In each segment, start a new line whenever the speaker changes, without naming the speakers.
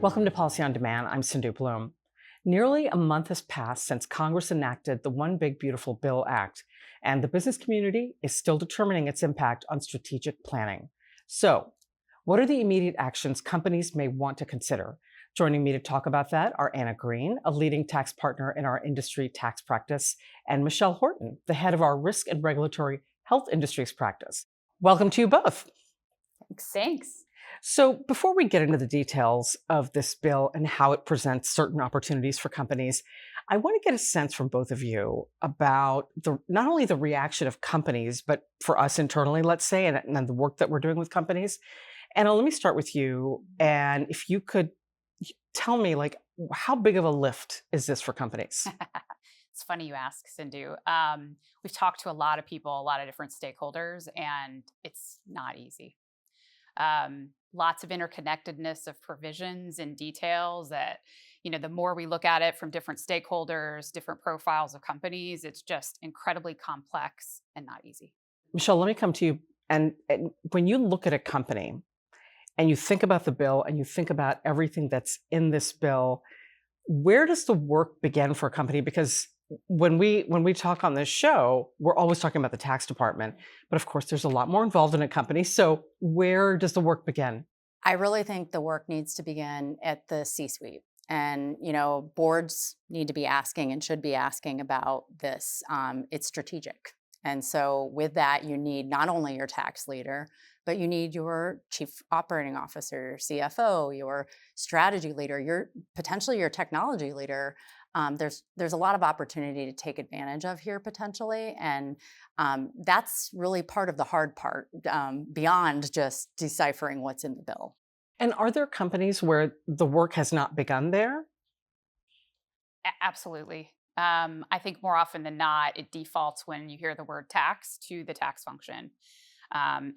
Welcome to Policy on Demand. I'm Sindhu Blume. Nearly a month has passed since Congress enacted the One Big Beautiful Bill Act, and the business community is still determining its impact on strategic planning. So, what are the immediate actions companies may want to consider? Joining me to talk about that are Anna Green, a leading tax partner in our industry tax practice, and Michelle Horton, the head of our risk and regulatory health industries practice. Welcome to you both.
Thanks.
So before we get into the details of this bill and how it presents certain opportunities for companies, I want to get a sense from both of you about not only the reaction of companies, but for us internally, let's say, and the work that we're doing with companies. Anna, let me start with you. And if you could tell me, how big of a lift is this for companies?
It's funny you ask, Sindhu. We've talked to a lot of people, a lot of different stakeholders, and it's not easy. Lots of interconnectedness of provisions and details that, the more we look at it from different stakeholders, different profiles of companies, it's just incredibly complex and not easy.
Michelle, let me come to you. And when you look at a company and you think about the bill and you think about everything that's in this bill, where does the work begin for a company? Because when we talk on this show, we're always talking about the tax department, but of course there's a lot more involved in a company. So where does the work begin?
I really think the work needs to begin at the C-suite. And, boards need to be asking and should be asking about this. It's strategic. And so with that, you need not only your tax leader, but you need your chief operating officer, your CFO, your strategy leader, potentially your technology leader. There's a lot of opportunity to take advantage of here potentially, and that's really part of the hard part beyond just deciphering what's in the bill.
And are there companies where the work has not begun there?
Absolutely. I think more often than not, it defaults when you hear the word tax to the tax function.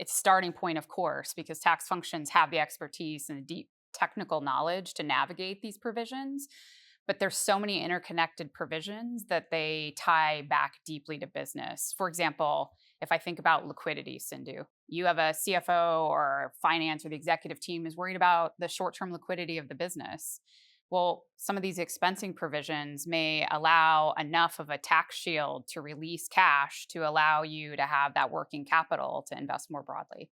It's a starting point, of course, because tax functions have the expertise and the deep technical knowledge to navigate these provisions. But there's so many interconnected provisions that they tie back deeply to business. For example, if I think about liquidity, Sindhu, you have a CFO or finance or the executive team is worried about the short-term liquidity of the business. Well, some of these expensing provisions may allow enough of a tax shield to release cash to allow you to have that working capital to invest more broadly.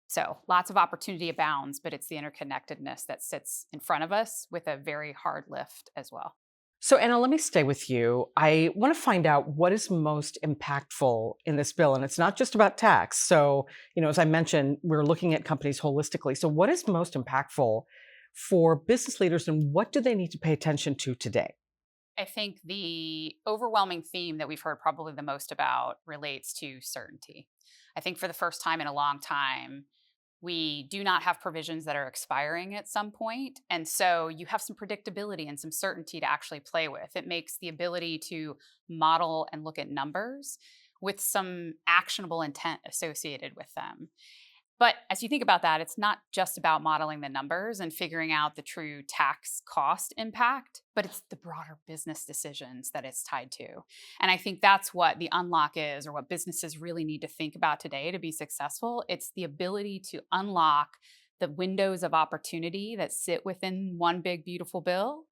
So lots of opportunity abounds, but it's the interconnectedness that sits in front of us with a very hard lift as well.
So Anna, let me stay with you. I want to find out what is most impactful in this bill. And it's not just about tax. So, as I mentioned, we're looking at companies holistically. So what is most impactful for business leaders and what do they need to pay attention to today?
I think the overwhelming theme that we've heard probably the most about relates to certainty. I think for the first time in a long time, we do not have provisions that are expiring at some point. And so you have some predictability and some certainty to actually play with. It makes the ability to model and look at numbers with some actionable intent associated with them. But as you think about that, it's not just about modeling the numbers and figuring out the true tax cost impact, but it's the broader business decisions that it's tied to. And I think that's what the unlock is, or what businesses really need to think about today to be successful. It's the ability to unlock the windows of opportunity that sit within One Big Beautiful Bill,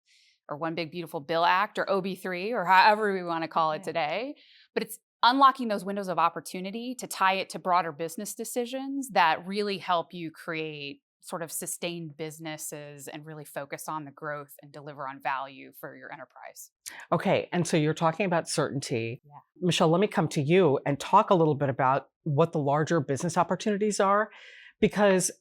or One Big Beautiful Bill Act, or OB3, or however we want to call it today. But it's unlocking those windows of opportunity to tie it to broader business decisions that really help you create sort of sustained businesses and really focus on the growth and deliver on value for your enterprise.
Okay, and so you're talking about certainty.
Yeah.
Michelle, let me come to you and talk a little bit about what the larger business opportunities are, because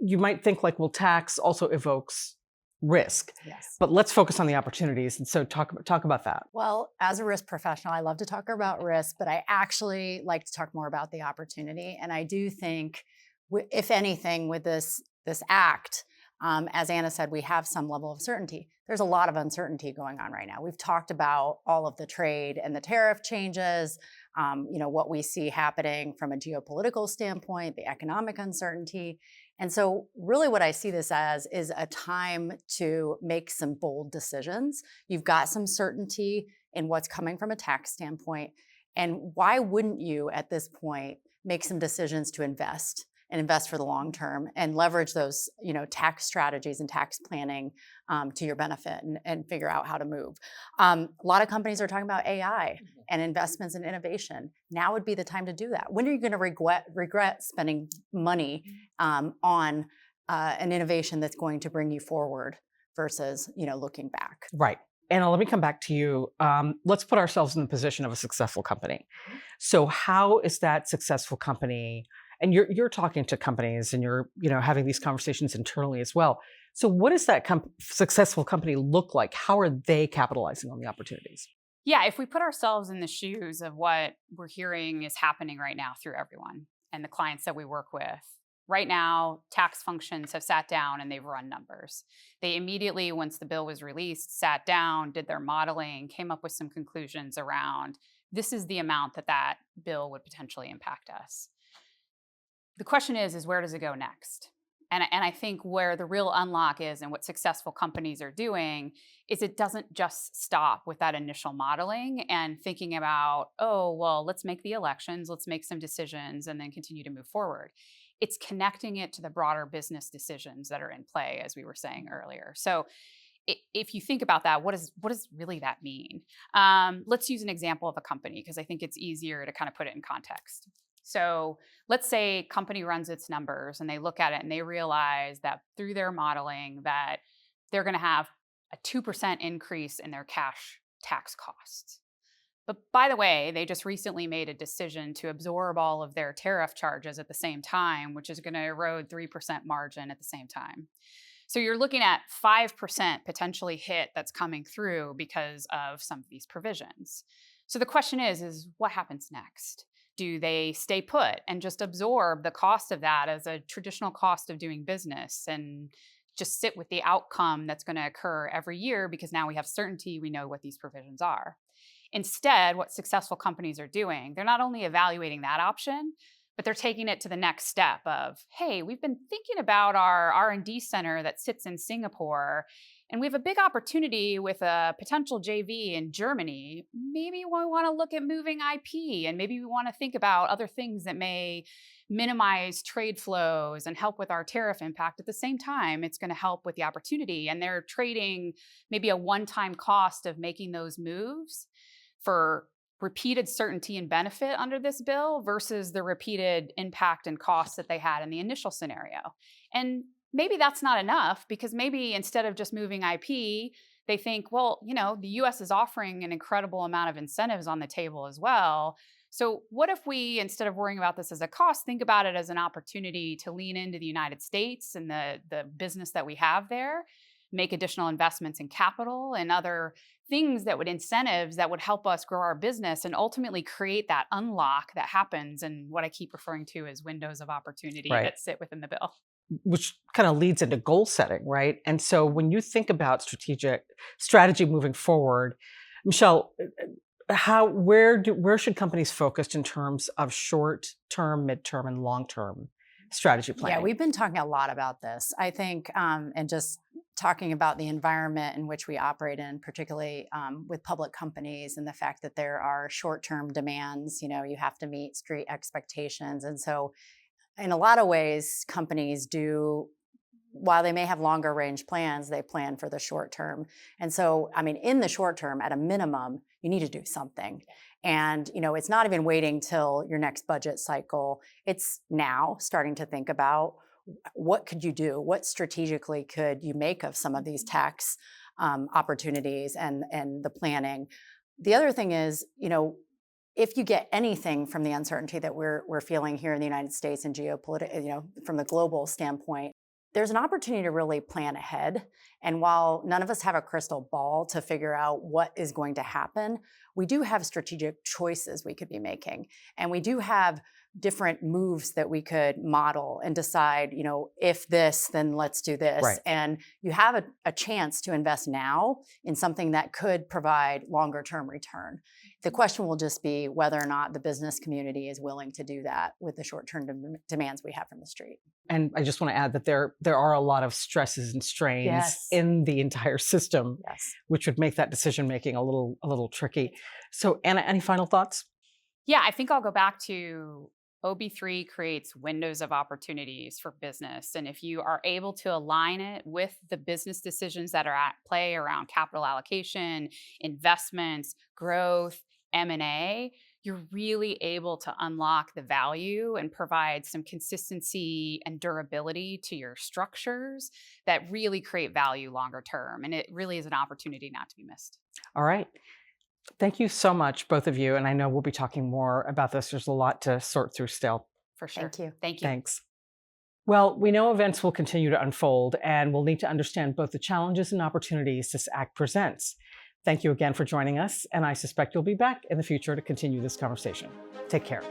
you might think tax also evokes risk.
Yes.
But let's focus on the opportunities. And so talk about that.
Well, as a risk professional, I love to talk about risk, but I actually like to talk more about the opportunity. And I do think, if anything, with this act, as Anna said, we have some level of certainty. There's a lot of uncertainty going on right now. We've talked about all of the trade and the tariff changes, what we see happening from a geopolitical standpoint, the economic uncertainty. And so really what I see this as is a time to make some bold decisions. You've got some certainty in what's coming from a tax standpoint. And why wouldn't you at this point make some decisions to invest and invest for the long term and leverage those, tax strategies and tax planning to your benefit and figure out how to move. A lot of companies are talking about AI and investments in innovation. Now would be the time to do that. When are you going to regret spending money on an innovation that's going to bring you forward versus, looking back?
Right. Anna, let me come back to you. Let's put ourselves in the position of a successful company. So how is that successful company, and you're talking to companies and you're having these conversations internally as well. So what does that successful company look like? How are they capitalizing on the opportunities?
Yeah, if we put ourselves in the shoes of what we're hearing is happening right now through everyone and the clients that we work with, right now, tax functions have sat down and they've run numbers. They immediately, once the bill was released, sat down, did their modeling, came up with some conclusions around this is the amount that bill would potentially impact us. The question is where does it go next? And I think where the real unlock is and what successful companies are doing is it doesn't just stop with that initial modeling and thinking about, oh, well, let's make the elections, let's make some decisions and then continue to move forward. It's connecting it to the broader business decisions that are in play, as we were saying earlier. So if you think about that, what does really that mean? Let's use an example of a company because I think it's easier to kind of put it in context. So let's say a company runs its numbers and they look at it and they realize that through their modeling that they're going to have a 2% increase in their cash tax costs. But by the way, they just recently made a decision to absorb all of their tariff charges at the same time, which is going to erode 3% margin at the same time. So you're looking at 5% potentially hit that's coming through because of some of these provisions. So the question is what happens next? Do they stay put and just absorb the cost of that as a traditional cost of doing business and just sit with the outcome that's going to occur every year because now we have certainty, we know what these provisions are? Instead, what successful companies are doing, they're not only evaluating that option, but they're taking it to the next step of, hey, we've been thinking about our R&D center that sits in Singapore, and we have a big opportunity with a potential JV in Germany. Maybe we want to look at moving IP, and maybe we want to think about other things that may minimize trade flows and help with our tariff impact. At the same time, it's going to help with the opportunity, and they're trading maybe a one-time cost of making those moves for repeated certainty and benefit under this bill versus the repeated impact and costs that they had in the initial scenario. And maybe that's not enough because maybe instead of just moving IP, they think, well, the US is offering an incredible amount of incentives on the table as well. So what if we, instead of worrying about this as a cost, think about it as an opportunity to lean into the United States and the business that we have there, make additional investments in capital and other things incentives that would help us grow our business and ultimately create that unlock that happens and what I keep referring to as windows of opportunity that sit within the bill.
Which kind of leads into goal setting, right? And so when you think about strategy moving forward, Michelle, where should companies focus in terms of short-term, midterm, and long-term strategy planning?
Yeah, we've been talking a lot about this. I think, and just talking about the environment in which we operate in, particularly with public companies and the fact that there are short-term demands, you have to meet street expectations. And so in a lot of ways, companies do, while they may have longer range plans, they plan for the short term. And so, in the short term, at a minimum, you need to do something. And, it's not even waiting till your next budget cycle. It's now starting to think about what could you do? What strategically could you make of some of these tax opportunities and the planning? The other thing is, if you get anything from the uncertainty that we're feeling here in the United States and geopolitical, from the global standpoint, there's an opportunity to really plan ahead. And while none of us have a crystal ball to figure out what is going to happen, we do have strategic choices we could be making. And we do have different moves that we could model and decide, if this, then let's do this.
Right.
And you have a chance to invest now in something that could provide longer term return. The question will just be whether or not the business community is willing to do that with the short-term demands we have from the street.
And I just want to add that there are a lot of stresses and strains in the entire system, which would make that decision making a little tricky. So Anna, any final thoughts?
Yeah, I think I'll go back to OB3 creates windows of opportunities for business. And if you are able to align it with the business decisions that are at play around capital allocation, investments, growth, M&A, you're really able to unlock the value and provide some consistency and durability to your structures that really create value longer term. And it really is an opportunity not to be missed.
All right. Thank you so much, both of you. And I know we'll be talking more about this. There's a lot to sort through still.
For sure.
Thank you.
Thank you.
Thanks. Well, we know events will continue to unfold, and we'll need to understand both the challenges and opportunities this act presents. Thank you again for joining us, and I suspect you'll be back in the future to continue this conversation. Take care.